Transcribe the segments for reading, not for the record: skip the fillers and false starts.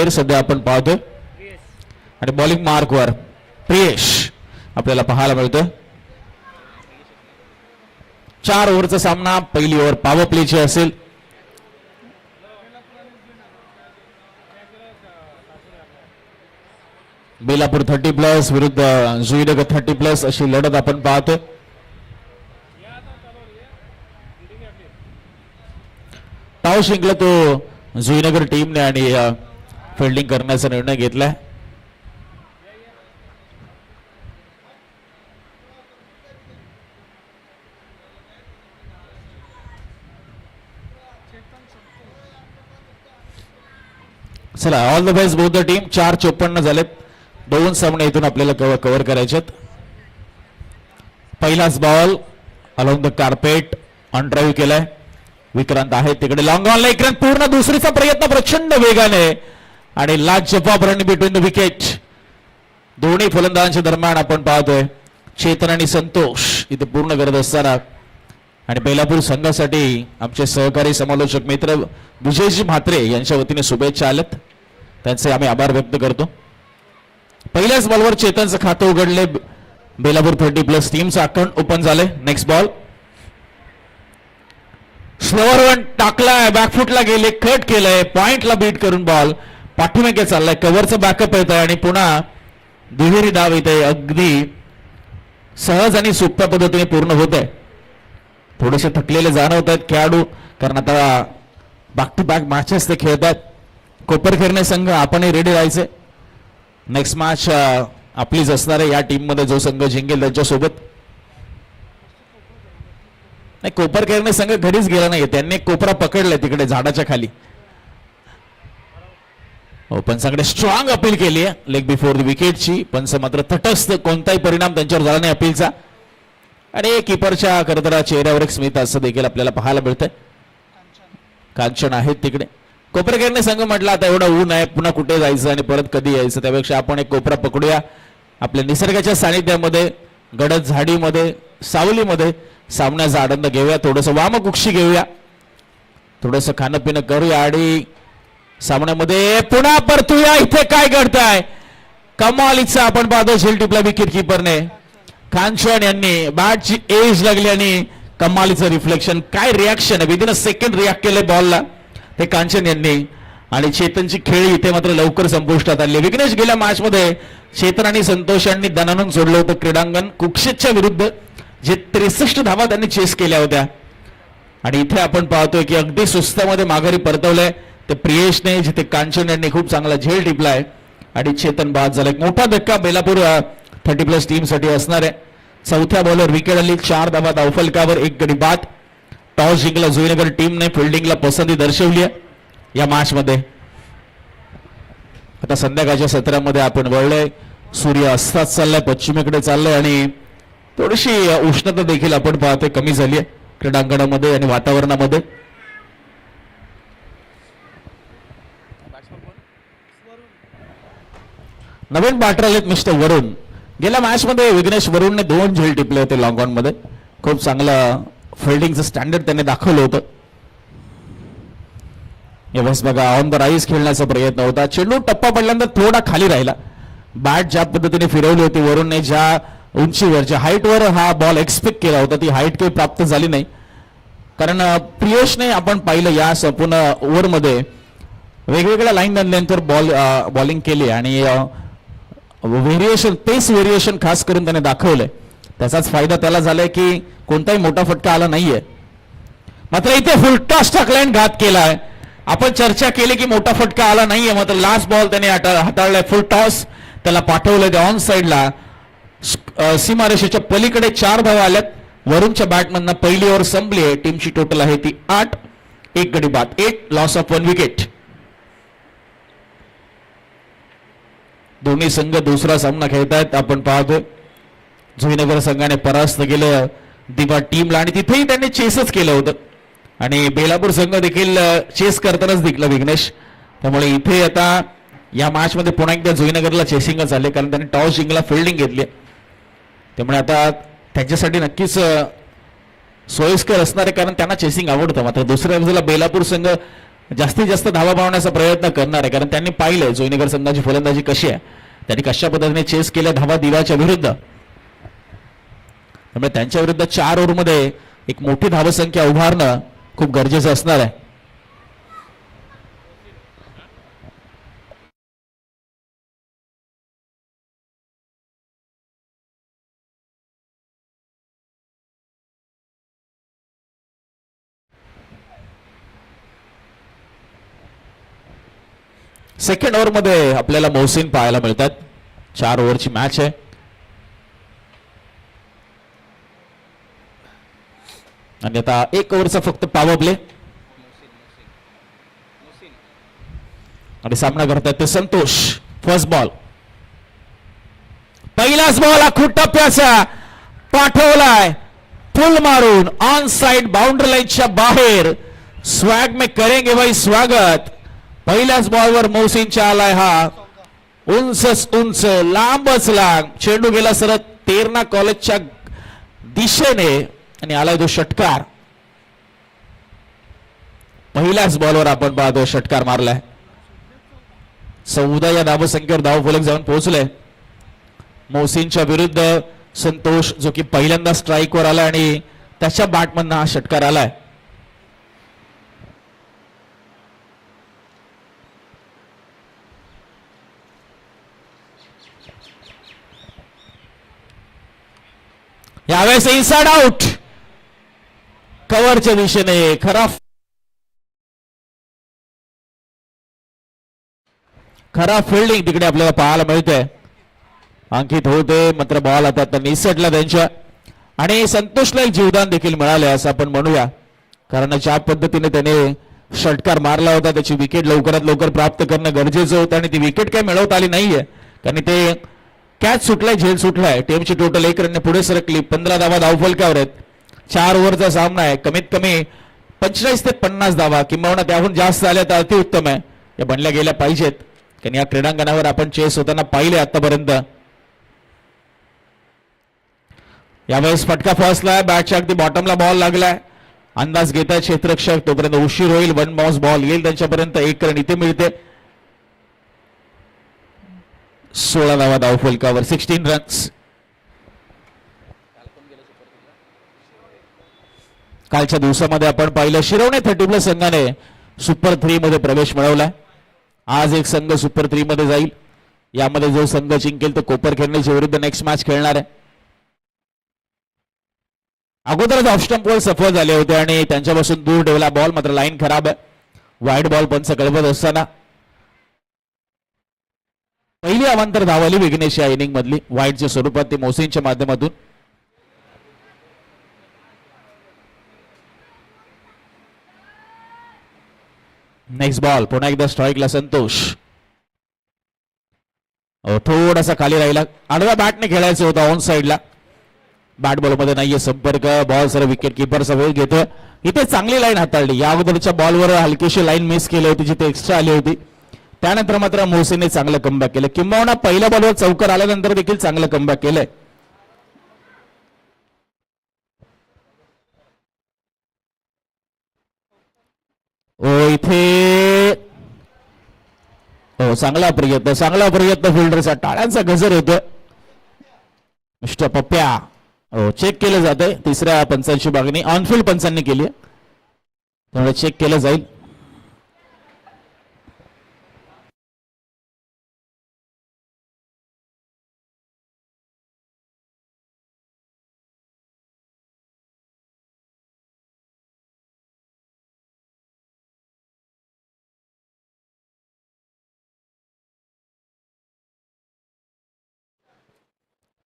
Player सध्या आपण पाहतोय आणि बॉलिंग मार्कवर प्रियेश आपल्याला पाहायला मिळतोय. 4 ओव्हरचा सामना. पहिली ओव्हर पॉवर प्लेची असेल. बेलापूर 30+ विरुद्ध जुईनगर 30+ अशी लढत आपण पाहतोय. टॉस जिंकला तो जुईनगर टीमने आणि फिल्डिंग करण्याचा निर्णय घेतलाय. चला all the best both the team. 4:54 झालेत. 2 सामने इथून आपल्याला कव्हर करायचेत. पहिलाच ball along the carpet on drive केलाय. विक्रांत आहे तिकडे लॉंग ऑन. विक्रांत पूर्ण दुसरीचा प्रयत्न प्रचंड वेगाने आणि लाजवाब रन बिटवीन द विकेट. दोन्ही फलंदाजांच्या दरम्यान आपण पाहतोय चेतन आणि संतोष इथे पूर्ण करत असताना आणि बेलापूर संघासाठी आमचे सहकारी समालोचक मित्र विजयजी म्हात्रे यांच्या वतीने शुभेच्छा आल्यात. त्यांचे आम्ही आभार व्यक्त करतो. पहिल्याच बॉलवर चेतनचं खातं उघडले. बेलापूर 30+ टीमचं अकाउंट ओपन झाले. नेक्स्ट बॉल स्लोअर वन टाकलाय. बॅकफुटला गेले. कट केलंय. पॉइंटला बीट करून बॉल पाठीमागे चाललाय. कव्हरचं बॅकअप येत आहे आणि पुन्हा दुहेरी धाव येते. अगदी सहज आणि सोप्या पद्धतीने पूर्ण होत आहे. थोडेसे थकलेले जाणवत आहेत खेळाडू कारण आता बॅक टू बॅक मॅचेस ते खेळतात. कोपरखेरणे संघ आपणही रेडी राहायचे. नेक्स्ट मॅच आपलीच असणार आहे. या टीम मध्ये जो संघ जिंकेल त्यांच्यासोबत. नाही कोपरखेरणे संघ घरीच गेला नाही. त्यांनी कोपरा पकडलाय तिकडे झाडाच्या खाली. पण संघाने स्ट्रॉंग अपील केली आहे लेग बिफोर द विकेटची. पंच मात्र तटस्थ. कोणताही परिणाम त्यांच्यावर झाला नाही अपीलचा. आणि कीपरच्या करतरा चेहऱ्यावर एक स्मित असं देखील आपल्याला पाहायला मिळतंय. कांचन आहेत तिकडे. कोपरखेरणे संघ म्हटलं आता एवढं ऊन आहे पुन्हा कुठे जायचं आणि परत कधी यायचं त्यापेक्षा आपण एक कोपरा पकडूया. आपल्या निसर्गाच्या सानिध्यामध्ये गडद झाडीमध्ये सावलीमध्ये सामन्याचा आनंद घेऊया. थोडंसं वामकुक्षी घेऊया. थोडंसं खाणं पिणं करूया आणि सामन्यामध्ये पुन्हा परतूया. इथे काय घडतंय कमालीचा आपण पाहतो झेल टिपला विकेट किपरने. कांचन यांनी बॅटची एज लागली आणि कमालीचं रिफ्लेक्शन. काय रिॲक्शन आहे. विदिन अ सेकंड रिॲक्ट केलंय बॉलला ते कांचन यांनी. आणि चेतनची खेळी इथे मात्र लवकर संपुष्टात आली. विघ्नेश गेल्या मॅच मध्ये चेतन आणि संतोष यांनी दणानून सोडलं होतं क्रीडांगण कुक्षेच्या विरुद्ध. जे 63 धावा त्यांनी चेस केल्या होत्या आणि इथे आपण पाहतोय की अगदी सुस्तामध्ये माघारी परतवलंय ते प्रियेशने. जिथे कांचन यांनी खूप चांगला झेल टिपलाय आणि चेतन बाद झाला. एक मोठा धक्का बेलापूर 30+ टीम साठी असणार आहे. चौथ्या बॉलवर विकेट आली. 4 धावा धावफलकावर 1 गडी बाद. टॉस जिंकला जुईनगर टीमने. फिल्डिंगला पसंती दर्शवली आहे या मॅच मध्ये. आता संध्याकाळच्या सत्रामध्ये आपण वळलोय. सूर्य अस्तात चाललाय. पश्चिमेकडे चाललाय आणि थोडीशी उष्णता देखील आपण पाहतोय कमी झाली आहे क्रीडांगणामध्ये आणि वातावरणामध्ये. नवीन बॅटर आलेत मिस्टर वरुण. गेल्या मॅच मध्ये विघ्नेश वरुणने 2 झेल टिपले होते लॉंग ऑन मध्ये. खूप चांगलं फिल्डिंगचं स्टँडर्ड त्यांनी दाखवलं होतं. यावेळेस बघा ऑन द राईज खेळण्याचा प्रयत्न होता. चेंडू टप्पा पडल्यानंतर थोडा खाली राहिला. बॅट ज्या पद्धतीने फिरवली होती वरुणने ज्या उंचीवर ज्या हाईटवर हा बॉल एक्सपेक्ट केला होता ती हाईट काही प्राप्त झाली नाही. कारण प्रियेशने आपण पाहिलं या संपूर्ण ओव्हरमध्ये वेगवेगळ्या लाईन लेंथवर बॉलिंग केली आणि व्हेरिएशन पेस व्हेरिएशन खास करून त्याने दाखवलंय. त्याचाच फायदा त्याला झालाय की कोणताही मोठा फटका आला नाहीये. मात्र इथे फुल टॉस टाकलाय घात केलाय. आपण चर्चा केली की मोठा फटका आला नाहीये मात्र लास्ट बॉल त्याने हाताळलाय. फुल टॉस त्याला पाठवलंय त्या ऑन साइडला. सीमारेषेच्या पलीकडे 4 धावा आल्यात. वरुणच्या बॅटमधनं पहिली ओव्हर संपली आहे. टीमची टोटल आहे ती 8. 1 गडी बाद. 8 लॉस ऑफ 1 विकेट. दोन्ही संघ दुसरा सामना खेळतायत. आपण पाहतोय जुईनगर संघाने परास्त केलं दिबा टीमला आणि तिथेही त्यांनी चेसच केलं होतं आणि बेलापूर संघ देखील चेस करतानाच दिसला विघ्नेश. त्यामुळे इथे आता या मॅच मध्ये पुन्हा एकदा जुईनगरला चेसिंगच आले कारण त्यांनी टॉस जिंकला फिल्डिंग घेतली. त्यामुळे आता त्यांच्यासाठी नक्कीच सोयीस्कर असणार आहे कारण त्यांना चेसिंग आवडतं. मात्र दुसऱ्या बाजूला बेलापूर संघ जास्तीत जास्त धावा पावण्याचा प्रयत्न करणार आहे, कारण त्यांनी पाहिलंय जोईनगर संघाची फलंदाजी कशी आहे, त्यांनी कशा पद्धतीने चेस केल्या धावा दिव्याच्या विरुद्ध. त्यामुळे त्यांच्या विरुद्ध 4 ओव्हरमध्ये एक मोठी धावसंख्या उभारणं खूप गरजेचं असणार आहे. सेकंड ओव्हरमध्ये आपल्याला मोहसिन पाहायला मिळतात. 4 ओव्हरची मॅच आहे आणि आता 1 ओव्हरचा फक्त पॉवर प्ले आणि सामना करतात ते संतोष. फर्स्ट बॉल, पहिलाच बॉल आखूड टप्प्याचा पाठवलाय फुल मारून ऑन साइड बाउंड्री लाईनच्या बाहेर. स्वॅग में करेंगे भाई स्वागत. पहिल्याच बॉलवर मोहसिनच्या आलाय हा उंच उंच लांबच लांब चेंडू गेला सरत तेरणा कॉलेजच्या दिशेने आणि आलाय तो षटकार. पहिल्याच बॉलवर आपण पाहतो षटकार मारलाय. 14 या धावसंख्येवर धावफलक जाऊन पोहोचले. मोहसिनच्या विरुद्ध संतोष जो की पहिल्यांदा स्ट्राईकवर आलाय आणि त्याच्या बॅटमधनं हा षटकार आलाय. यावेळेस इनसाइड आउट कव्हरच्या दिशेने खरा फिल्डिंग तिकडे आपल्याला पाहायला मिळते. अंकित होते मात्र बॉल आता निसटला त्यांच्या आणि संतोषला एक जीवदान देखील मिळाले असं आपण म्हणूया, कारण ज्या पद्धतीने त्याने षटकार मारला होता त्याची विकेट लवकरात लवकर प्राप्त करणं गरजेचं होतं आणि ती विकेट काही मिळवता आली नाहीये, कारण ते कॅच सुटलाय झेल सुटलाय. टीमची टोटल 1 रनने पुढे सरकली. 15 धावा धावफलकावर आहेत. 4 ओव्हरचा सामना आहे. कमीत कमी 45 ते 50 धावा किंवा त्याहून जास्त आल्या तर अतिउत्तम आहे. या बनल्या गेल्या पाहिजेत, कारण या क्रीडांगणावर आपण चेस होताना पाहिले आतापर्यंत. यावेळेस फटका फसलाय. बॅटच्या अगदी बॉटमला बॉल लागलाय. अंदाज घेताय क्षेत्ररक्षक, तोपर्यंत उशीर होईल. 1 बाउन्स बॉल येईल त्यांच्यापर्यंत. 1 रन इथे मिळते. 16 धावा धावफलकावर 16 रन्स. कालच्या दिवसामध्ये आपण पाहिलं शिरवणे 30 संघाने सुपर 3 मध्ये प्रवेश मिळवलाय. आज एक संघ सुपर 3 मध्ये जाईल. यामध्ये जो संघ जिंकेल तो कोपर खेळण्याच्या विरुद्ध नेक्स्ट मॅच खेळणार आहे. अगोदरच ऑफ स्टंपवर सफल झाले होते आणि त्यांच्यापासून दूर ठेवला बॉल, मात्र लाईन खराब आहे. वाईड बॉल पंच कळवत असताना पहिली अवांतर धावली विघ्नेश या इनिंग मधली वाईडच्या स्वरूपात ती मोहसिनच्या माध्यमातून. नेक्स्ट बॉल पुन्हा एकदा स्ट्राईकला संतोष. थोडासा खाली राहिला. आडव्या बॅटने खेळायचं होतं ऑन साइडला. बॅट बॉल मध्ये नाहीये संपर्क. बॉल सर विकेट किपरचा वेळ घेतोय. इथे चांगली लाईन हाताळली. या अगोदरच्या बॉलवर हलकीशी लाईन मिस केली होती जिथे एक्स्ट्रा आली होती. त्यानंतर मात्र मोहसिनने चांगलं कमबॅक केलं. किंबहुना पहिल्या बॉलवर चौकार आल्यानंतर देखील चांगलं कमबॅक केलंय. इथे चांगला प्रयत्न फिल्डरचा. टाळ्यांचा गजर होतो. मिस्टर पप्प्या चेक केलं जातंय. तिसऱ्या पंचांची मागणी ऑनफिल्ड पंचांनी केली आहे, त्यामुळे चेक केलं जाईल.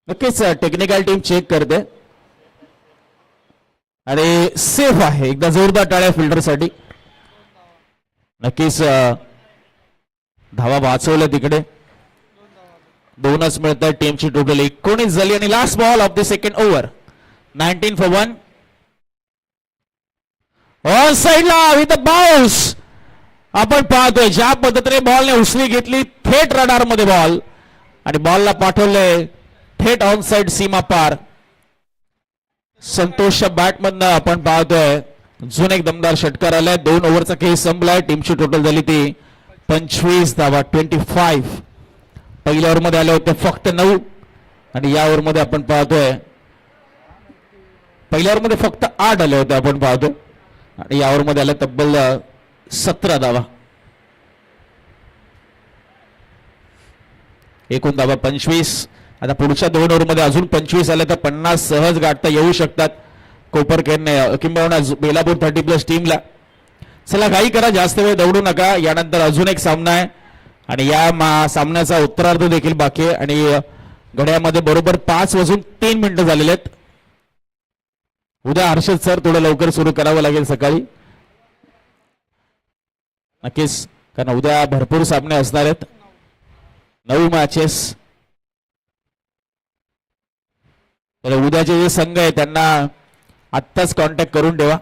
नक्कीच टेक्निकल टीम चेक करते आणि सेफ आहे. एकदा जोरदार टाळ्या फिल्डरसाठी. नक्कीच धावा वाचवल्या तिकडे. 2च मिळतात. टीमची टोटल 19 झाली आणि last ball of the second over. 19 for 1 on साइडला विथ बाउन्स. आपण पाहतोय ज्या पद्धतीने बॉलने उसळी घेतली थेट रडार मध्ये बॉल आणि बॉलला पाठवले थेट ऑन साइड सीमा पार. संतोषच्या बॅटमधनं आपण पाहतोय अजून एक दमदार षटकार आलाय. 2 ओव्हरचा खेळ संपलाय. टीमची टोटल झाली ती 25 धावा 25. पहिल्या ओव्हरमध्ये आले होते फक्त 9 आणि या ओव्हरमध्ये आपण पाहतोय पहिल्या ओव्हरमध्ये फक्त 8 आले होते आपण पाहतोय आणि या ओव्हरमध्ये आले तब्बल 17 धावा. एकूण धावा 25. आता पुढच्या 2 ओव्हरमध्ये अजून 25 आले तर 50 सहज गाठता येऊ शकतात कोपरखेडने किंबहुना बेलापूर 30+ टीमला. चला घाई करा, जास्त वेळ दौडू नका. यानंतर अजून एक सामना आहे आणि या सामन्याचा उत्तरार्ध देखील बाकी आहे आणि घड्यामध्ये बरोबर 5:03 झालेले आहेत. उद्या हर्षद सर थोडं लवकर सुरू करावं लागेल सकाळी नक्कीच, कारण उद्या भरपूर सामने असणार आहेत. 9 मॅचेस. तर उद्याचे जे संघ आहे त्यांना आत्ताच कॉन्टॅक्ट करून ठेवा.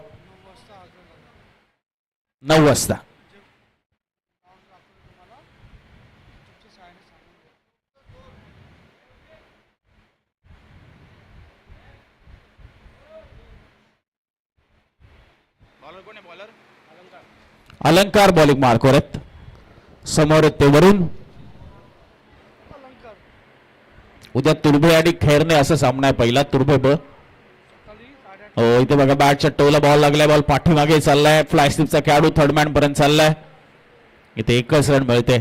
9 वाजता. अलंकार बॉलिंग मार्कवर आहेत. समोर आहेत ते वरुण. उद्या तुर्भे आणि खैरने असा सामना आहे. पहिला तुर्भे हो इथे बघा बॅटच्या टोला बॉल लागलाय. बॉल पाठीमागे चाललाय. फ्लायस्टिपचा खेळाडू थर्ड मॅन पर्यंत चाललाय. इथे एकच रन मिळते.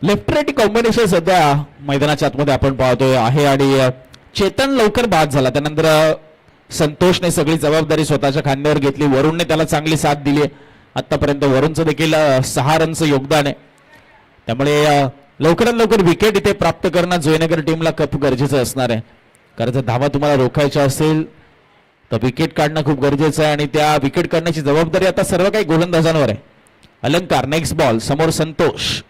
लेफ्ट राईट कॉम्बिनेशन सध्या मैदानाच्या आतमध्ये आपण पाहतोय आहे आणि चेतन लवकर बाद झाला. त्यानंतर संतोषने सगळी जबाबदारी स्वतःच्या खांद्यावर घेतली. वरुणने त्याला चांगली साथ दिली. आतापर्यंत वरुणचं देखील 6 रनचं योगदान आहे. त्यामुळे लवकरात लवकर विकेट इथे प्राप्त करणं जयनगर टीमला खूप गरजेचं असणार आहे. कारण जर धावा तुम्हाला रोखायच्या असेल तर विकेट काढणं खूप गरजेचं आहे आणि त्या विकेट काढण्याची जबाबदारी आता सर्व काही गोलंदाजांवर आहे. अलंकार नेक्स्ट बॉल. समोर संतोष.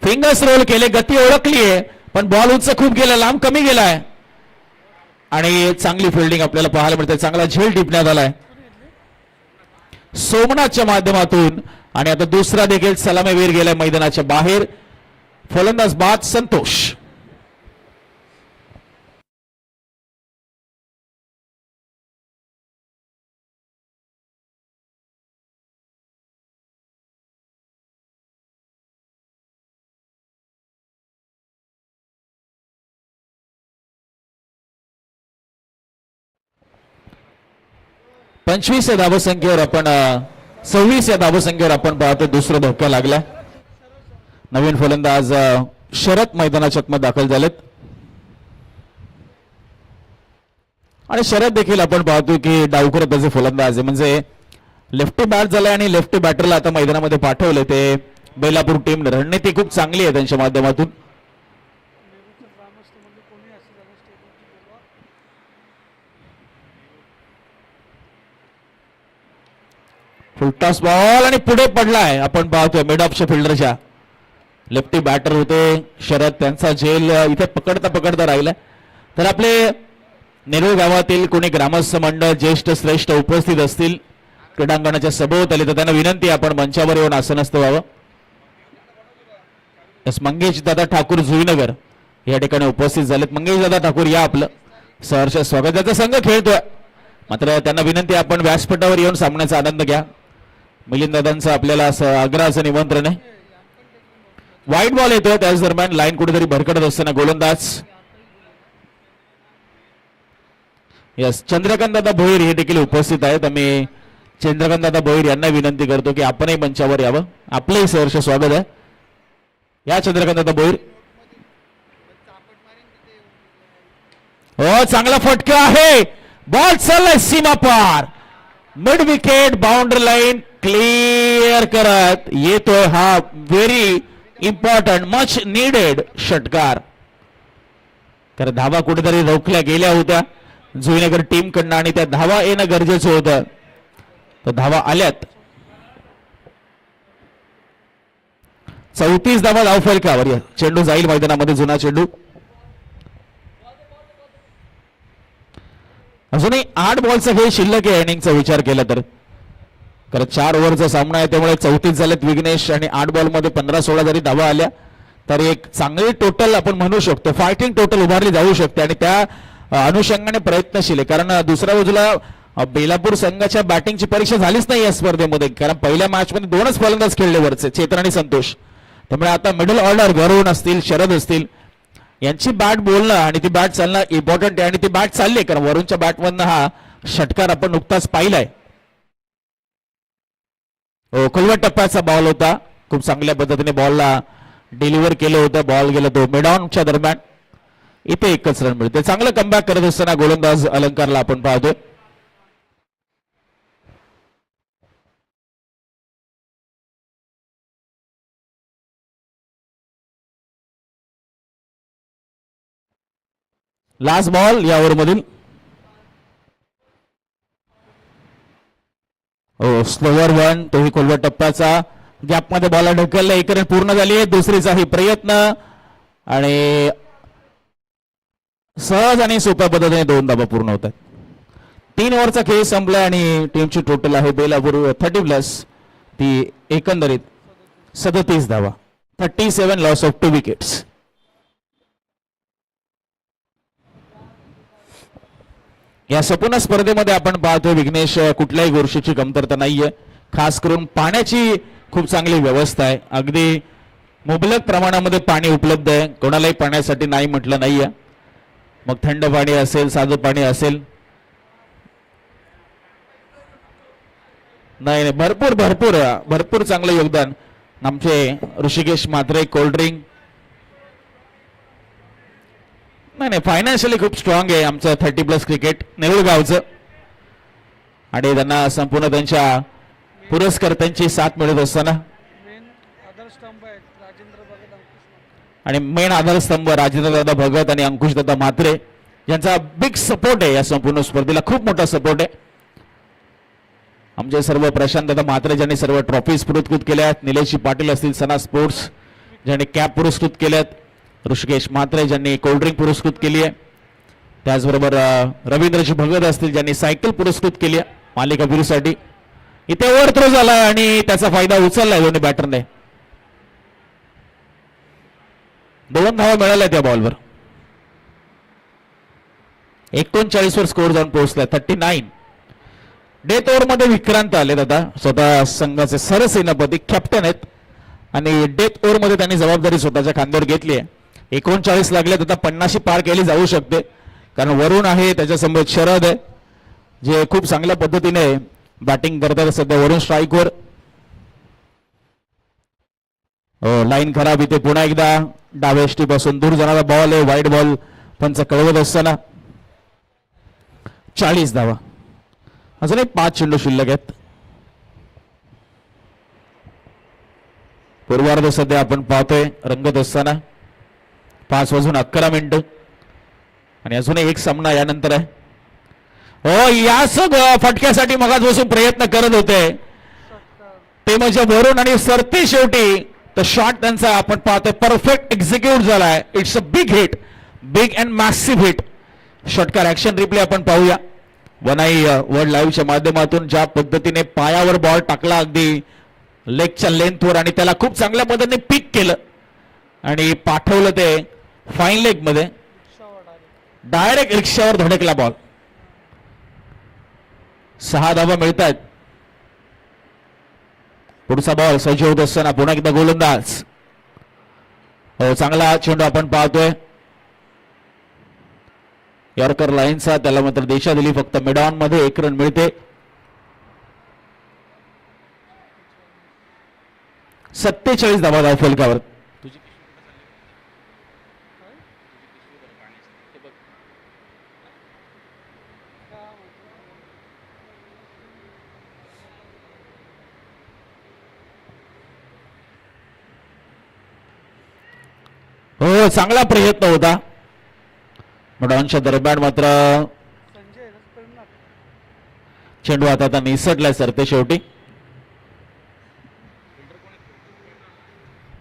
फिंगर्स रोल केले. गती ओळखली आहे पण बॉल उंच खूप गेला. लांब कमी गेलाय आणि चांगली फिल्डिंग आपल्याला पाहायला मिळते. चांगला झेल टिपण्यात आलाय सोमनाथच्या माध्यमातून आणि आता दुसरा देखील सलामीवीर गेलाय मैदानाच्या बाहेर. फलंदाज बाद संतोष. पंचवीस या धावसंख्येवर आपण 26 या धावसंख्येवर आपण पाहतो दुसरा धक्का लागला. नवीन फलंदाज शरद मैदानाच्या आतमध्ये दाखल झालेत आणि शरद देखील आपण पाहतो की डावखुरत त्याचे फलंदाज आहे. म्हणजे लेफ्टी बॅट झालाय आणि लेफ्टी बॅटरला आता मैदानामध्ये पाठवले. ते बेलापूर टीम रणनीती खूप चांगली आहे त्यांच्या माध्यमातून. फुलटॉस बॉल आणि पुढे पडलाय. आपण पाहतोय मिड ऑफच्या फिल्डरच्या. लेफ्टी बॅटर होते शरद. त्यांचा झेल इथे पकडता पकडता राहिलाय. तर आपले नेरूळ गावातील कोणी ग्रामस्थ मंडळ ज्येष्ठ श्रेष्ठ उपस्थित असतील क्रीडांगणाच्या सभोवताली तर त्यांना विनंती आपण मंचावर येऊन आसनस्थ व्हावं. मंगेश दादा ठाकूर जुईनगर या ठिकाणी उपस्थित झालेत. मंगेश दादा ठाकूर या आपलं सहर्ष स्वागत. त्याचा संघ खेळतोय मात्र त्यांना विनंती आपण व्यासपीठावर येऊन सामन्याचा आनंद घ्या. मिलिंद दादांचं आपल्याला आग्रहाचं निमंत्रण आहे. वाईट बॉल येतोय त्याच दरम्यान लाईन कुठेतरी भरकडत असताना गोलंदाज यस चंद्रकांत दादा भोईर हे देखील उपस्थित आहेत. आम्ही चंद्रकांत दादा भोईर यांना विनंती करतो की आपणही मंचावर यावं. आपलंही सहर्ष स्वागत आहे. या चंद्रकांत दादा भोईर. हो चांगला फटका आहे. बॉल चाललाय सीमा पार. Mid wicket boundary line clear करत येतोय हा व्हेरी इम्पॉर्टंट मच नीडेड षटकार. तर धावा कुठेतरी रोखल्या गेल्या होत्या जुईनगर टीम कडनं आणि त्या धावा येणं गरजेचं होतं. तर धावा आल्यात. 34 धावा धाव फलकावर. चेंडू जाईल मैदानामध्ये जुना चेंडू. अजूनही 8 बॉलचा खेळ शिल्लक आहे इनिंगचा विचार केला तर. कारण 4 ओव्हरचा सामना आहे त्यामुळे 34 झालेत विघ्नेश आणि 8 बॉलमध्ये 15-16 जरी धावा आल्या तर एक चांगली टोटल आपण म्हणू शकतो. फायटिंग टोटल उभारली जाऊ शकते आणि त्या अनुषंगाने प्रयत्नशील आहे. कारण दुसऱ्या बाजूला बेलापूर संघाच्या बॅटिंगची परीक्षा झालीच नाही या स्पर्धेमध्ये, कारण पहिल्या मॅच मध्ये 2च फलंदाज खेळले वरचे, चेतन आणि संतोष. त्यामुळे आता मिडल ऑर्डर वरुण असतील, शरद असतील, यांची बॅट बोलणं आणि ती बॅट चालणं इम्पॉर्टंट आहे. आणि ती बॅट चालली कारण वरुणच्या बॅटमधनं हा षटकार आपण नुकताच पाहिलाय. खोलव्या टप्प्याचा बॉल होता, खूप चांगल्या पद्धतीने बॉलला डिलिव्हर केलं होतं. बॉल गेला तो मिड ऑनच्या दरम्यान. इथे एकच रन मिळते. चांगलं कमबॅक करत असताना गोलंदाज अलंकारला आपण पाहतोय. लास्ट बॉल या ओव्हरमधील. स्लोवर वन, तोही खोलव्या टप्प्याचा गॅपमध्ये बॉल ढकलला. एक रन पूर्ण झाली आहे. दुसरीचाही प्रयत्न आणि सहज आणि सोप्या पद्धतीने 2 धावा पूर्ण होतात. 3 ओव्हरचा खेळ संपला आणि टीमची टोटल आहे बेलापूर 30+, ती एकंदरीत 37 धावा. 37 लॉस ऑफ 2 विकेट्स. या संपूर्ण स्पर्धेमध्ये आपण पाहतोय विघ्नेश कुठल्याही गोष्टीची कमतरता नाहीये. खास करून पाण्याची खूप चांगली व्यवस्था आहे. अगदी मुबलक प्रमाणामध्ये पाणी उपलब्ध आहे. कोणालाही पाण्यासाठी नाही म्हटलं नाहीये. मग थंड पाणी असेल, साधं पाणी असेल, नाही भरपूर भरपूर भरपूर चांगलं योगदान आमचे ऋषिकेश म्हात्रे. कोल्ड्रिंक नाही फायनान्शियली खूप स्ट्रॉंग आहे आमचं 30+ क्रिकेट नेरूळ गावचं. आणि त्यांना संपूर्ण त्यांच्या पुरस्कर्त्यांची साथ मिळत असताना आणि मेन आधारस्तंभ राजेंद्रदादा भगत आणि अंकुशदादा म्हात्रे यांचा बिग सपोर्ट आहे. या संपूर्ण स्पर्धेला खूप मोठा सपोर्ट आहे. आमचे सर्व प्रशांतदादा म्हात्रे ज्यांनी सर्व ट्रॉफीज पुरस्कृत केल्या आहेत. निलेशजी पाटील असतील सना स्पोर्ट्स ज्यांनी कॅप पुरस्कृत केल्यात. ऋषिकेश म्हात्रे ज्यांनी कोल्ड्रिंक पुरस्कृत केली आहे. त्याचबरोबर रवींद्रजी भगत असतील ज्यांनी सायकल पुरस्कृत केली आहे मालिकावीरसाठी. इथे ओव्हर थ्रो झालाय आणि त्याचा फायदा उचललाय दोन्ही बॅटरने. 2 धावा मिळाल्या त्या बॉलवर. 39 वर स्कोर जाऊन पोहोचलाय 39. डेथ ओव्हर मध्ये विक्रांत आले दादा, स्वतः संघाचे सरसेनापती कॅप्टन आहेत आणि डेथ ओव्हर मध्ये त्यांनी जबाबदारी स्वतःच्या खांद्यावर घेतली आहे. 39 लागले आता 50 पार केली जाऊ शकते, कारण वरुण आहे, त्याच्यासमोर शरद आहे जे खूप चांगल्या पद्धतीने बॅटिंग करतात सध्या. वरुण स्ट्राईकवर. लाईन खराब. इथे पुन्हा एकदा डाव्या पासून दूर जाणारा बॉल आहे. वाईड बॉल पंच कळवत असताना 40 धावा. अजूनही 5 चेंडू शिल्लक आहेत. पूर्वार्ध सध्या आपण पाहतोय रंगत असताना 5:11 आणि अजूनही एक सामना यानंतर आहे. याच फटक्यासाठी मगाचपासून प्रयत्न करत होते ते म्हणजे वरुण आणि सरते शेवटी तर शॉट त्यांचा आपण पाहतोय परफेक्ट एक्झिक्यूट झालाय. It's a big hit, big and massive hit. षटकार ऍक्शन रिप्ले आपण पाहूया वनाई वर्ल्ड लाईव्हच्या माध्यमातून. ज्या पद्धतीने पायावर बॉल टाकला अगदी लेगच्या लेंथवर आणि त्याला खूप चांगल्या पद्धतीने पिक केलं आणि पाठवलं ते फाईन लेग मध्ये. डायरेक्ट रिक्षावर धडकला बॉल. 6 धावा मिळतात. पुढचा बॉल सज्ज होत असताना पुन्हा एकदा गोलंदाज. चांगला चेंडू आपण पाहतोय यॉर्कर लाईनचा. त्याला मात्र दिशा दिली. फक्त मिड ऑन मध्ये 1 रन मिळते. 47 धावा धाव फलकावर. हो चांगला प्रयत्न होता मडॉनच्या दरम्यान, मात्र चेंडू आता निसटलाय सरते शेवटी.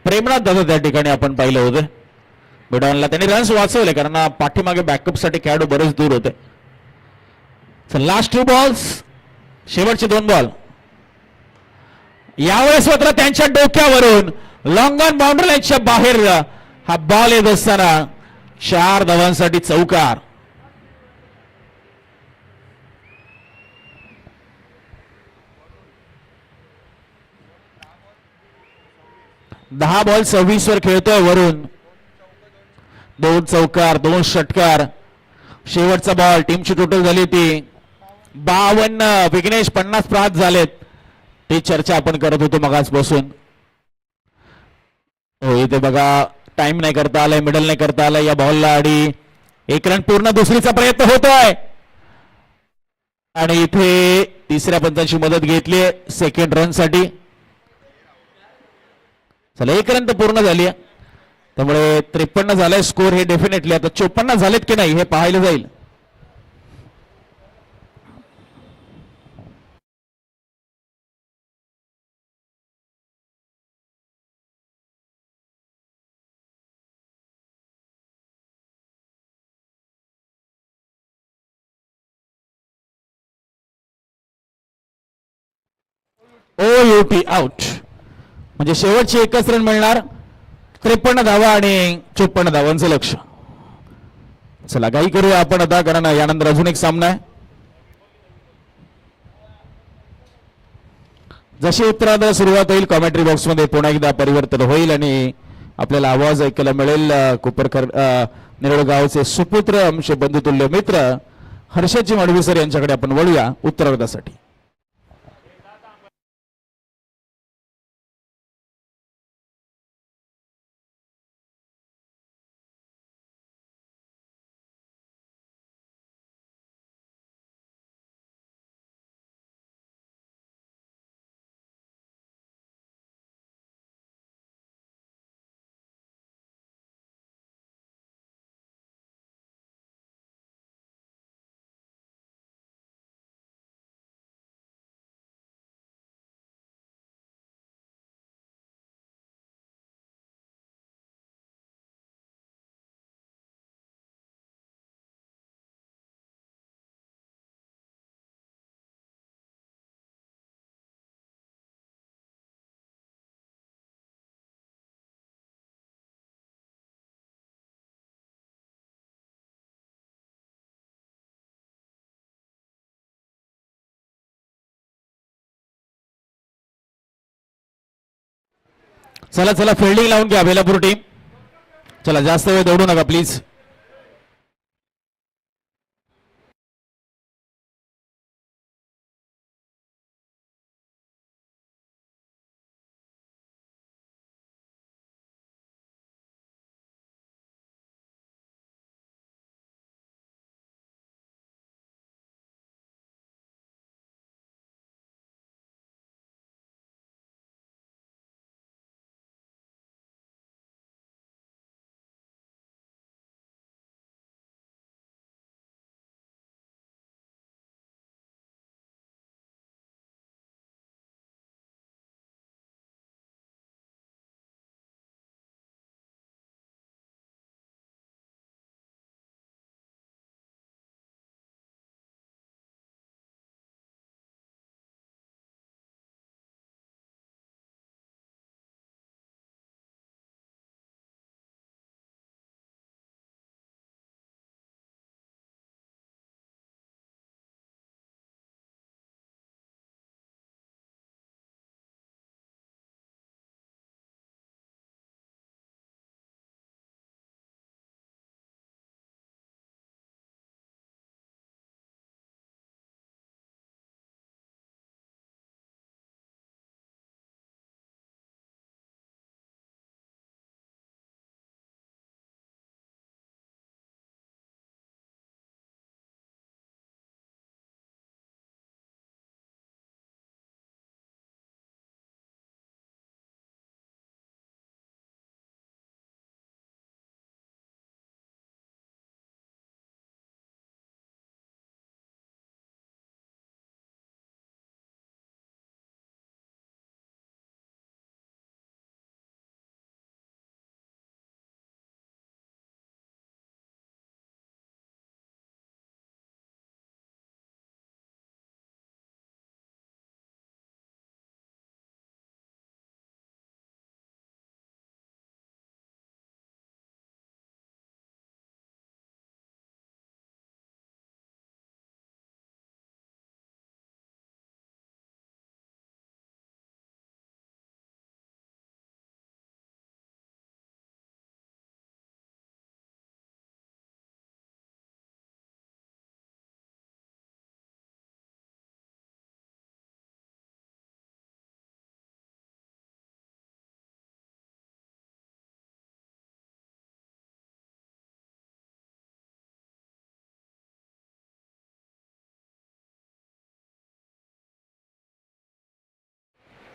प्रेमनाथ दादा त्या ठिकाणी आपण पाहिलं होतं. मिडॉनला त्यांनी रन्स वाचवले कारण पाठीमागे बॅकअप साठी खेळाडू बरेच दूर होते. लास्ट 2 बॉल्स, शेवटचे 2 बॉल. यावेळेस मात्र त्यांच्या डोक्यावरून लॉंग ऑन बाउंड्री लाईनच्या बाहेर हा बॉल येत असताना 4 धावांसाठी चौकार. 10 बॉल 26 वर खेळतोय वरून. 2 चौकार 2 षटकार. शेवटचा बॉल. टीमची टोटल झाली ती 52. विघ्नेश 50 प्रात झालेत. ती चर्चा आपण करत होतो मगाचपासून. हो इथे बघा टाइम नाही करता आलाय, मिडल नाही करता आलाय या बॉलला. आणि 1 रन पूर्ण. दुसरीचा प्रयत्न होतोय आणि इथे तिसऱ्या पंचाची मदत घेतली सेकंड रन साठी. चला 1 रन तर पूर्ण झाली. त्यामुळे 53 झालाय स्कोर. हे डेफिनेटली आता 54 झालेत की नाही हे पाहायला जाईल. OUT out. म्हणजे शेवटची 1च रन मिळणार. 53 धावा आणि 54 धावांचं लक्ष. चला काही करूया आपण आता, कारण यानंतर अजून एक सामना आहे. जशी उत्तरार्ध सुरुवात होईल कॉमेंट्री बॉक्स मध्ये पुन्हा एकदा परिवर्तन होईल आणि आपल्याला आवाज ऐकायला मिळेल. कोपरकर निरळ गावचे सुपुत्र आमचे बंधुतुल्य मित्र हर्षदजी मडवी सर यांच्याकडे आपण वळूया उत्तरार्धासाठी. चला चला फिल्डिंग लावून घ्या बेलापूर टीम. चला जास्त वेळ दौडू नका प्लीज.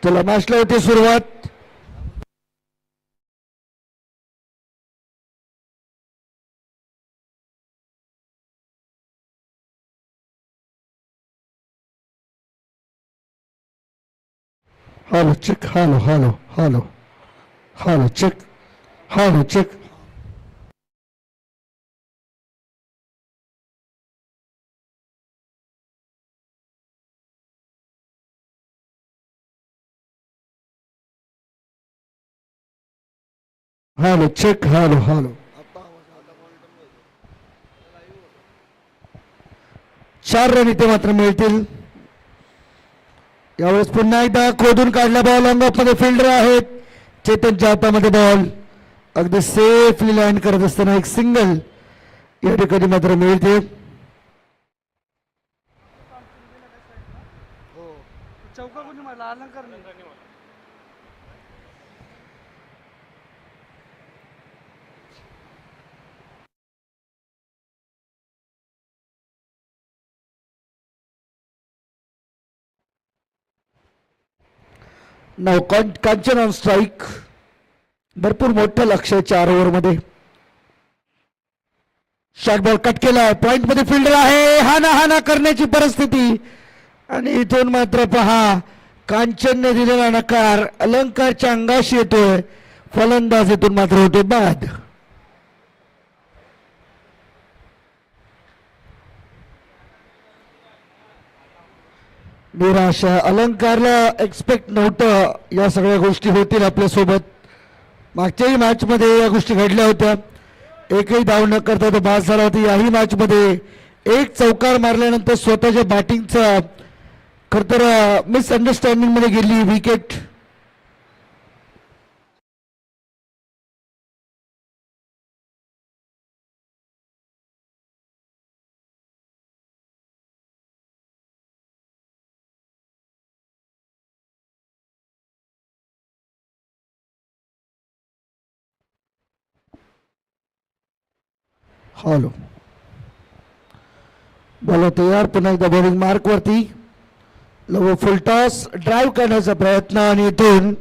चला मॅचला होती सुरुवात. Hello check, hello hello hello hello check, hello check. Hello check, hello hello. 4 run इथे मात्र मिळतील. यावेळेस पुन्हा एकदा खोदून काढला बॉल. ऑन ऑफ मध्ये फिल्डर आहेत. चेतनच्या हातामध्ये बॉल अगदी सेफली लँड करत असताना एक सिंगल या ठिकाणी मात्र मिळते. चौका कोणी मारला? अलंकार. नाव कांचन ऑन स्ट्राईक. भरपूर मोठं लक्ष 4 ओव्हरमध्ये. शॉट बॉल कट केला. पॉइंट मध्ये फिल्डर आहे. हाना करण्याची परिस्थिती आणि इथून मात्र पहा कांचनने दिलेला नकार अलंकारच्या अंगाशी येतोय. फलंदाज इथून मात्र होतो बाद. निराशा. अलंकारला एक्सपेक्ट नव्हतं या सगळ्या गोष्टी होतील आपल्यासोबत. मागच्याही मॅच मध्ये या गोष्टी घडल्या होत्या. एकही धाव न करता तो बाद झाला होता. याही मॅच मध्ये एक चौकार मारल्यानंतर स्वतःच्या बॅटिंगचा खर तर मिसअंडरस्टँडिंग मध्ये गेली विकेट. हॅलो बॉल तयार. पुन्हा एकदा बॉलिंग मार्क वरती. लो फुल टॉस ड्राईव्ह करण्याचा प्रयत्न आणि इथून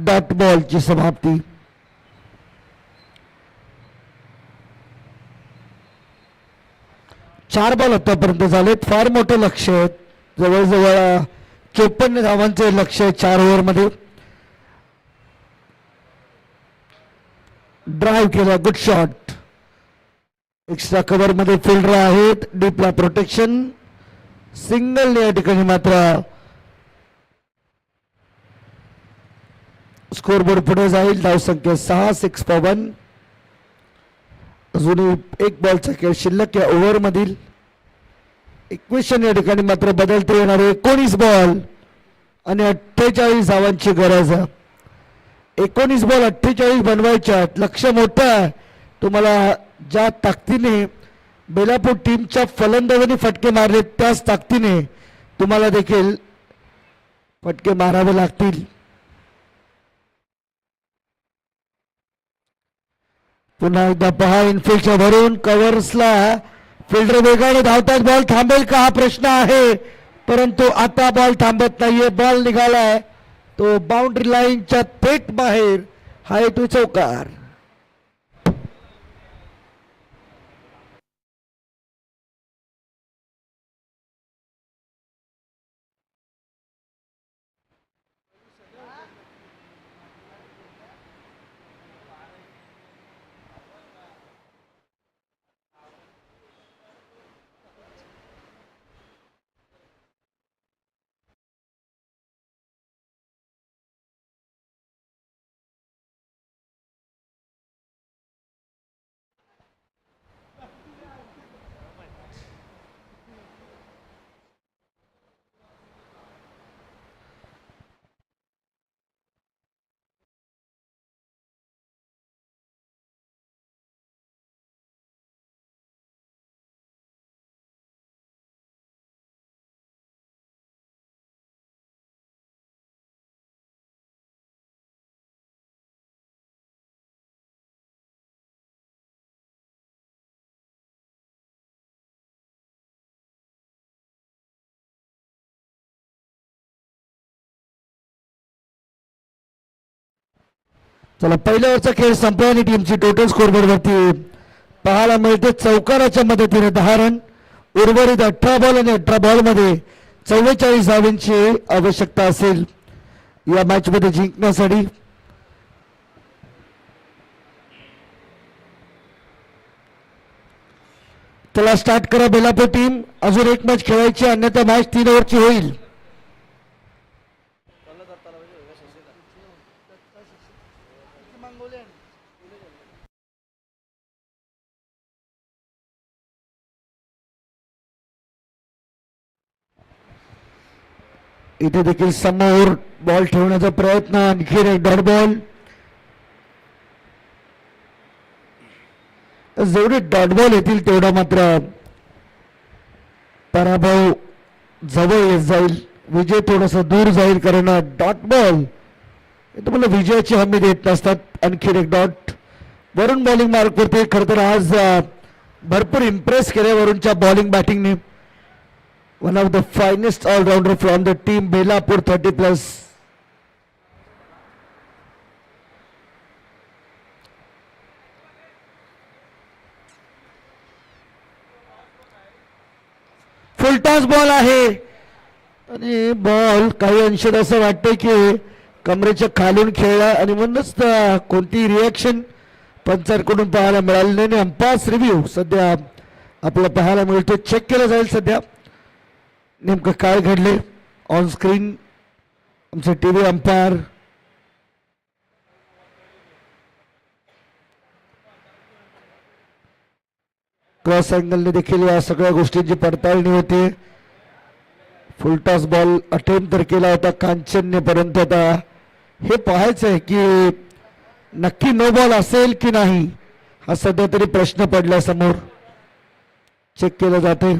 डॉट बॉलची समाप्ती. चार बॉल आतापर्यंत झालेत. फार मोठं लक्ष आहे. जवळजवळ 54 धावांचे लक्ष आहे 4 ओव्हरमध्ये. ड्राईव्ह केला. Good shot. एक्स्ट्रा कव्हर मध्ये फिल्डर आहेत. डीपला प्रोटेक्शन. सिंगल या ठिकाणी मात्र स्कोरबोर्ड पुढे जाईल. धावसंख्या 6. 6 for 1. अजूनही एक बॉलचा खेळ शिल्लक या ओव्हर मधील. इक्वेशन या ठिकाणी मात्र बदलते येणारे. 19 बॉल आणि 48 धावांची गरज. 19 बॉल 48 बनवायच्या. लक्ष मोठं आहे. तुम्हाला ज्या ताकदीने बेलापूर टीमच्या फलंदाजांनी फटके मारले त्याच ताकदीने तुम्हाला देखील फटके मारावे लागतील. पुन्हा एकदा पहा इनफिल्डच्या भरून कव्हर्सला फिल्डर वेगाने धावतात. बॉल थांबेल का हा प्रश्न आहे. परंतु आता बॉल थांबत नाहीये. बॉल निघालाय तो बाउंड्री लाईनच्या थेट बाहेर. हा येतो चौकार. चला पहिल्या ओव्हरचा खेळ संपला आणि टीमची टोटल स्कोरबोर्ड वरती पाहायला मिळते चौकाराच्या मदतीने 10 रन. उर्वरित 18 बॉल आणि 18 बॉल मध्ये 44 धावांची आवश्यकता असेल या मॅच मध्ये जिंकण्यासाठी. चला स्टार्ट करा बेलापूर टीम. अजून एक मॅच खेळायची अन्यथा मॅच 3 ओव्हरची होईल. इथे देखील समोर बॉल ठेवण्याचा प्रयत्न. आणखी एक डॉट बॉल. जेवढे डॉट बॉल येतील तेवढा मात्र पराभव जवळ येत जाईल. विजय थोडासा दूर जाईल कारण डॉट बॉल तुम्हाला विजयाची हमी देत नसतात. आणखी एक डॉट. वरून बॉलिंग मार्क करते. खरं तर आज भरपूर इम्प्रेस केले वरूनच्या बॉलिंग बॅटिंगने. One of the finest allrounder from the team Belapur 30+. Full toss ball आहे आणि बॉल काही अंशात असं वाटतंय की कमरेच्या खालून खेळला आणि म्हणूनच कोणती रिॲक्शन पंचांकडून पाहायला मिळाली नाही. अंपायर्स रिव्ह्यू सध्या आपल्याला पाहायला मिळतो. चेक केलं जाईल सध्या नेमकं काय घडले. ऑन स्क्रीन आमचे टीव्ही अंपायर क्रॉस अँगलने देखील या सगळ्या गोष्टींची पडताळणी होते. फुलटॉस बॉल अटेम्प्ट तर केला होता कांचनने परंतु आता हे पाहायचं आहे की नक्की नो बॉल असेल की नाही हा सध्या तरी प्रश्न पडला समोर. चेक केलं जाते.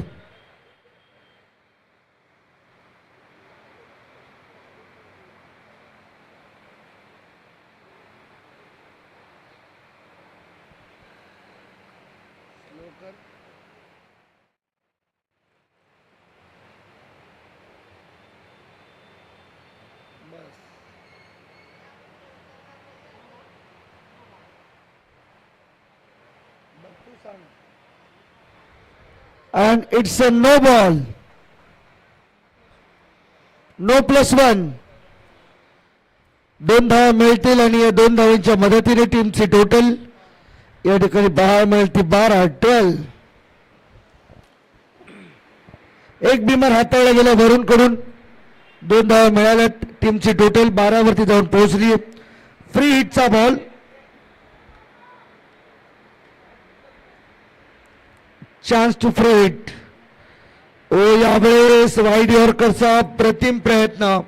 And it's a no ball. No +1. 2 धावा मिळतील आणि या 2 धावांच्या मदतीने टीमची टोटल या ठिकाणी पाहायला मिळते 12-12. एक बिमर हाताळला गेला वरून कडून. 2 धावा मिळाल्या. टीमची टोटल 12 वरती जाऊन पोहोचली. फ्री हिटचा ball. Chance to free hit. ओ यावेळेस वाईड यॉर्करचा प्रतिम प्रयत्न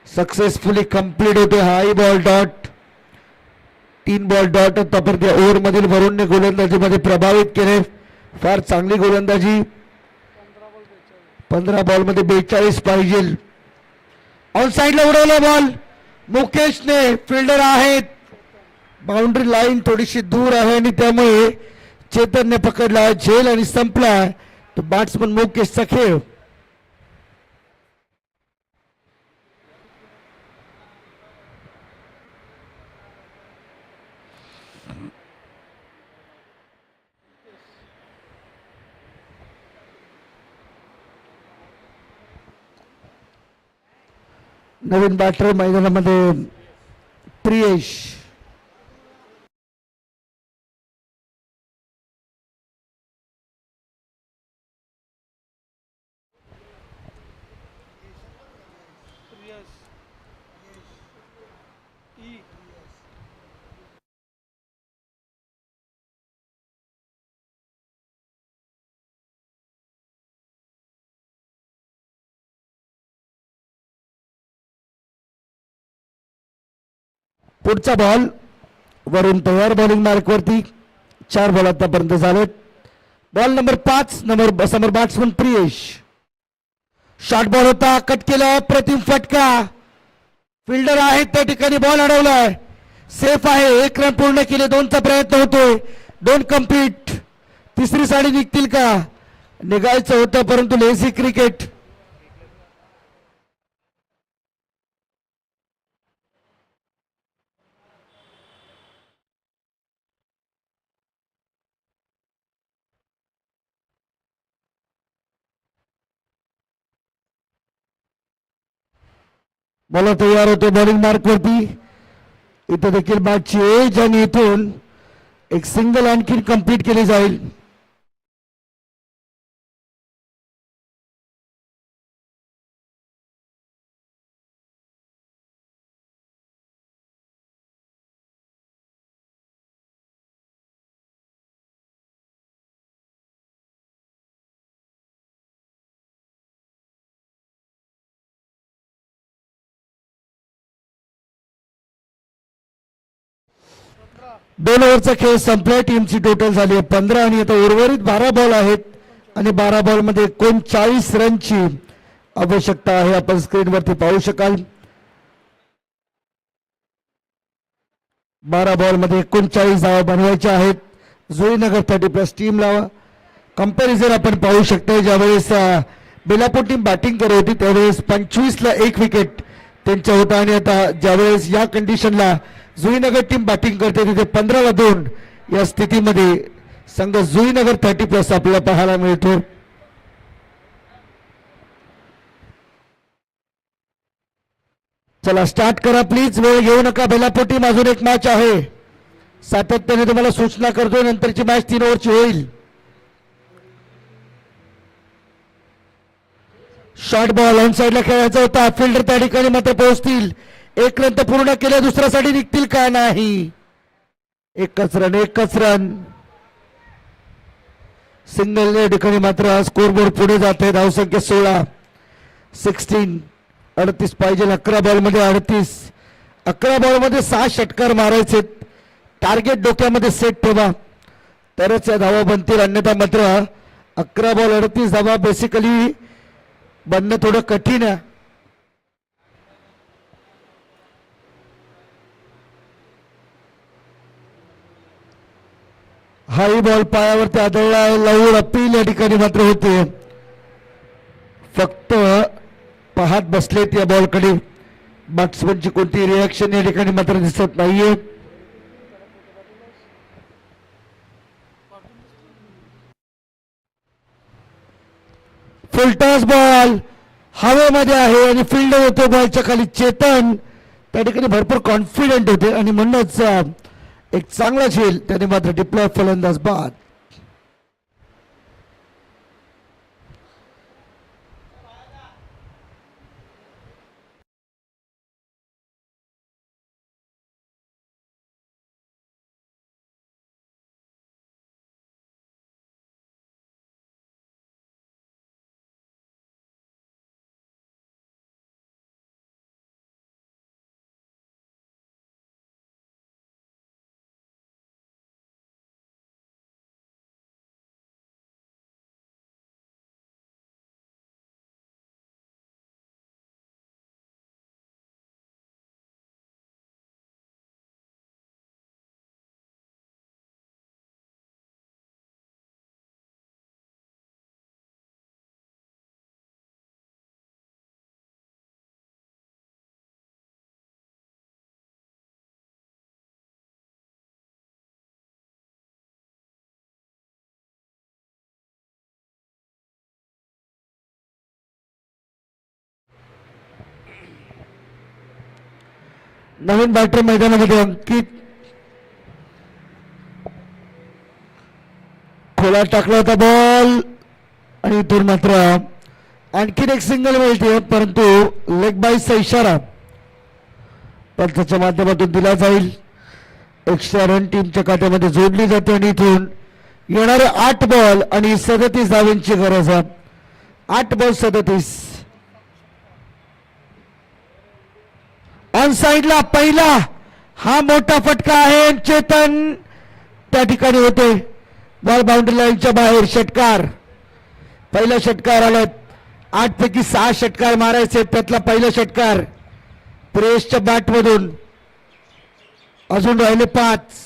सक्सेसफुली कंप्लीट होते. High ball dot. 3 ball dot. आतापर्यंत या ओव्हर मधील वरूणने गोलंदाजीमध्ये प्रभावित केले. फार चांगली गोलंदाजी. 15 बॉल मध्ये 42 पाहिजे. ऑन साइडला उडवला बॉल. मुकेशने फिल्डर आहेत. बाउंड्री लाईन थोडीशी दूर आहे आणि त्यामुळे चेतनने पकडला झेल आणि संपला तो बॅट्समन मुकेशचा खेळ. नवीन बॅटर मैदानामध्ये प्रियेश. पुढचा बॉल वरून तयार बॉलिंग मार्क वरती. 4 बॉल आतापर्यंत झालेत. बॉल नंबर 5 समोर बॅट्समन प्रियेश. शॉर्ट बॉल होता. कट केला. प्रतिम फटका. फिल्डर आहेत त्या ठिकाणी. बॉल अडवलाय. सेफ आहे. 1 रन पूर्ण केले. 2चा प्रयत्न होतोय. 2 कंप्लीट. तिसरी साडी निघतील का. निघायचं होतं परंतु लेझी क्रिकेट. बॉलर तयार होतो बॉलिंग मार्क वरती. इथं देखील बॅटची एज आणि इथून एक सिंगल आणखी कंप्लीट केली जाईल. दोन ओव्हरचा खेळ संपला. टीमची टोटल झाली आहे 15 आणि आता उर्वरित 12 बॉल आहेत आणि 12 बॉल मध्ये 39 रनची आवश्यकता आहे. आपण स्क्रीनवरती पाहू शकाल. 12 बॉल मध्ये 39 धावा बनवायच्या आहेत. जुईनगर 30+ टीमला कंपॅरिझन आपण पाहू शकतो. ज्यावेळेस बेलापूर टीम बॅटिंग करत होती त्यावेळेस 25ला 1 विकेट त्यांच्या होता आणि आता ज्यावेळेस या कंडिशनला जुईनगर टीम बॅटिंग करते तिथे 15ला 2 या स्थितीमध्ये संघ जुईनगर 30+ आपल्याला पाहायला मिळतो. चला स्टार्ट करा प्लीज, वेळ घेऊ नका. बेलापूर टीम अजून एक मॅच आहे. सातत्याने तुम्हाला सूचना करतोय, नंतरची मॅच 3 ओव्हरची होईल. शॉर्ट बॉल ऑन साइडला खेळायचा होता. फिल्डर त्या ठिकाणी मात्र पोहोचतील. एक रन तर पूर्ण केले, दुसऱ्यासाठी निघतील का नाही. एकच रन सिंगल या ठिकाणी मात्र स्कोरबोर्ड पुढे जाते. धावसंख्या 16 38 पाहिजे. 11 बॉलमध्ये 38. 11 बॉलमध्ये 6 षटकार मारायचे. टार्गेट डोक्यामध्ये सेट ठेवा तरच या धावा बनतील, अन्यथा मात्र 11 बॉल 38 धावा बेसिकली बनणं थोडं कठीण आहे. हाई बॉल पायावरती आदळला. लावून अपील या ठिकाणी मात्र होते. फक्त पाहत बसलेत या बॉलकडे. बॅट्समनची कोणती रिॲक्शन या ठिकाणी मात्र दिसत नाहीये. फुलटॉस बॉल हवेमध्ये आहे आणि फील्ड होतो बॉलच्या खाली. चेतन त्या ठिकाणी भरपूर कॉन्फिडंट होते आणि म्हणूनच एक चांगला झेल त्याने मात्र डिप्लॉय फलंदाज बाद. नवीन बॅटर मैदानामध्ये अंकित खोला टाकला होता बॉल आणि इथून मात्र आणखीन एक सिंगल मिळते, परंतु लेग बाईसचा इशारा पंचाच्या माध्यमातून दिला जाईल. एक्स्ट्रा रन टीमच्या खात्यामध्ये जोडली जाते आणि इथून येणारे 8 बॉल आणि 37 धावांची गरज आहे. 8 बॉल 37. ऑन साइडला पहिला हा मोठा फटका आहे. चेतन त्या ठिकाणी होते. बॉल बाउंड्री लाईनच्या बाहेर. षटकार, पहिला षटकार आला. 8 पैकी 6 षटकार मारायचे, त्यातला पहिला षटकार प्रेसच्या बॅट मधून. अजून राहिले 5.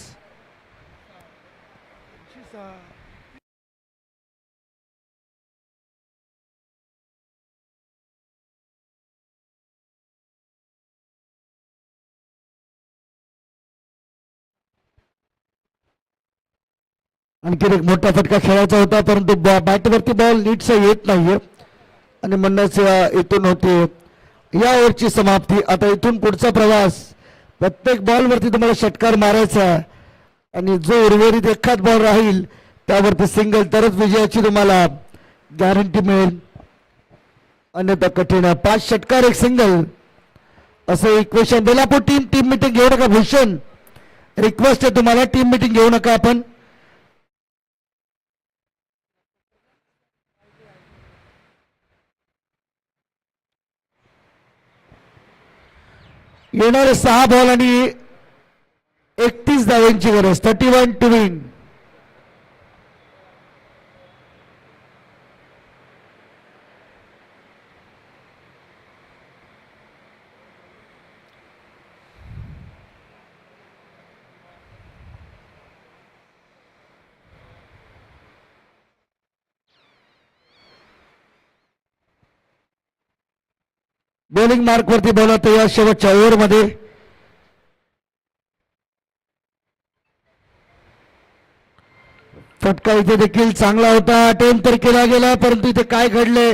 आणखी एक मोठा फटका खेळायचा होता, परंतु बॅटवरती बॉल नीटसा येत नाहीये आणि म्हणूनच इथून होते या ओव्हरची समाप्ती. आता इथून पुढचा प्रवास, प्रत्येक बॉलवरती तुम्हाला षटकार मारायचा आहे आणि जो उर्वरित एखाद बॉल राहील त्यावरती सिंगल, तरच विजयाची तुम्हाला गॅरंटी मिळेल, अन्यथा कठीण आहे. 5 षटकार 1 सिंगल असं इक्वेशन. बेलापूर टीम मिटिंग घेऊ नका. भूषण, रिक्वेस्ट आहे तुम्हाला, टीम मिटिंग घेऊ नका. आपण येणारे 6 बॉल आणि 31 धावांची गरज. 31 टू विन. बॉलिंग मार्क वरती बॉल तयार शेवटच्या ओव्हरमध्ये. फटका इथे देखील चांगला होता, अटेम्प्ट तर केला गेला, परंतु इथे काय घडलंय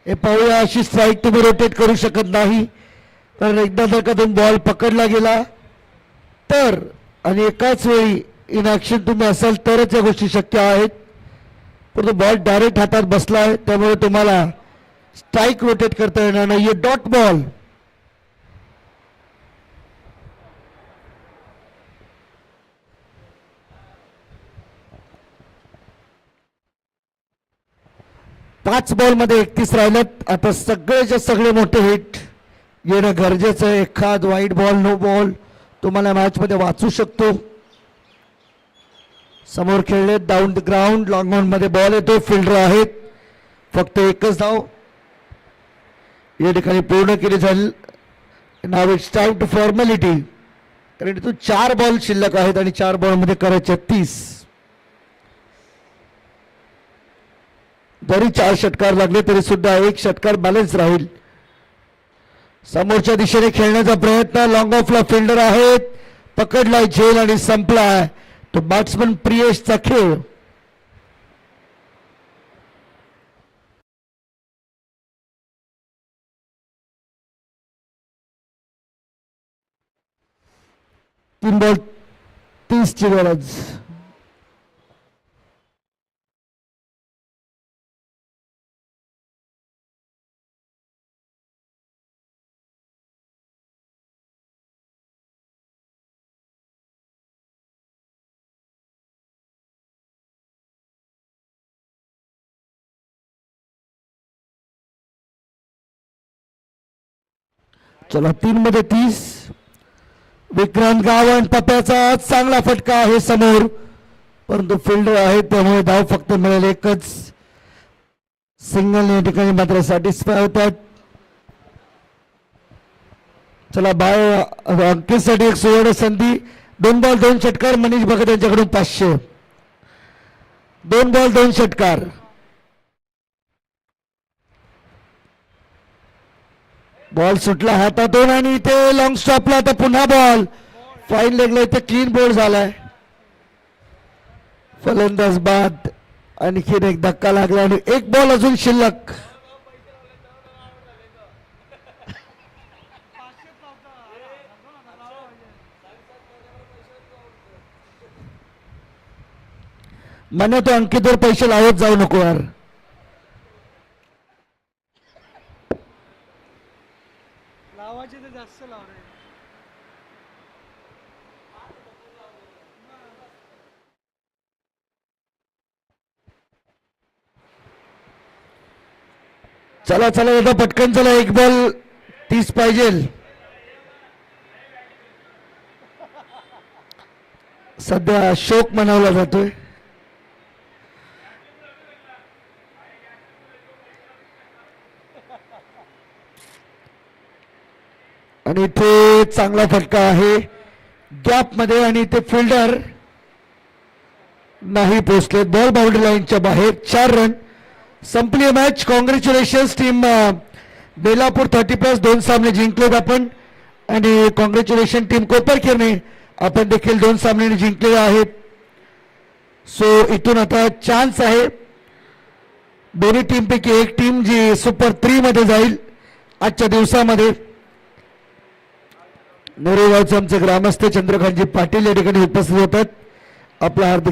हे पाहूया. अशी स्ट्राईक तुम्ही रोटेट करू शकत नाही, कारण एकदा जर का तुम्ही बॉल पकडला गेला तर आणि एकाच वेळी इनॅक्शन तुम्ही असाल तरच या गोष्टी शक्य आहेत. परंतु बॉल डायरेक्ट हातात बसला आहे, त्यामुळे तुम्हाला स्ट्राईक रोटेट करता येणार नाही. Dot ball. पाच बॉल मध्ये 31 राहिलेत. आता सगळेचे सगळे मोठे हिट येणं गरजेचं आहे. एखाद वाईट बॉल, नो बॉल तुम्हाला मॅच मध्ये वाचू शकतो. समोर खेळले down the ground. Long on मध्ये बॉल येतो, फिल्डर आहेत, फक्त एकच धाव या ठिकाणी पूर्ण केली जाईल. नाव इट्स टाइम टू फॉर्मॅलिटी, कारण इथून 4 बॉल शिल्लक आहेत आणि 4 बॉल मध्ये करायचे 30. जरी 4 षटकार लागले तरी सुद्धा 1 षटकार बॅलन्स राहील. समोरच्या दिशेने खेळण्याचा प्रयत्न. लॉंग ऑफला फिल्डर आहेत, पकडलाय झेल आणि संपलाय तो बॅट्समन प्रियेशचा खेळ. तीन बॉल 30 ची गरज. चला 3 मध्ये 30. विक्रांत गावंड, पप्याचा चांगला फटका आहे समोर, परंतु फिल्डर आहे त्यामुळे धाव फक्त मिळेल एकच. सिंगल या ठिकाणी मात्र सॅटिस्फाय होतात. चला बाय अंकितसाठी एक सुवर्ण संधी. 2 बॉल 2 षटकार. मनीष भगत यांच्याकडून 500. 2 बॉल 2 षटकार. बॉल सुटला हातातून आणि इथे लॉंग स्टॉपला. आता पुन्हा बॉल फाईन लेगला. इथे क्लीन बोल्ड झालाय. फलंदाज बाद. आणखीन एक धक्का लागला आणि 1 बॉल अजून शिल्लक. म्हणे तो अंकितवर पैसे लावत जाऊ नको यार. जास्त लाव रे. चला चला दादा पटकन चला. 1 बॉल 30 पाहिजे. सध्या शोक मनवला जातोय. आणि इथे चांगला फटका आहे गॅप मध्ये आणि इथे फिल्डर नाही पोहोचले. बॉल बाउंड्री लाईनच्या बाहेर. 4 रन. संपली मॅच. Congratulations team Belapur. 30+ 2 सामने जिंकलेत आपण. आणि कॉंग्रॅच्युलेशन टीम कोपरखेरणे, आपण देखील 2 सामने जिंकलेले आहेत. सो इथून आता चान्स आहे दोन्ही टीम पैकी एक टीम जी सुपर 3 मध्ये जाईल. आजच्या दिवसामध्ये नरेगावचे आमचे ग्रामस्थ चंद्रकांतजी पाटील या ठिकाणी उपस्थित होतात. आपलं हार्दिक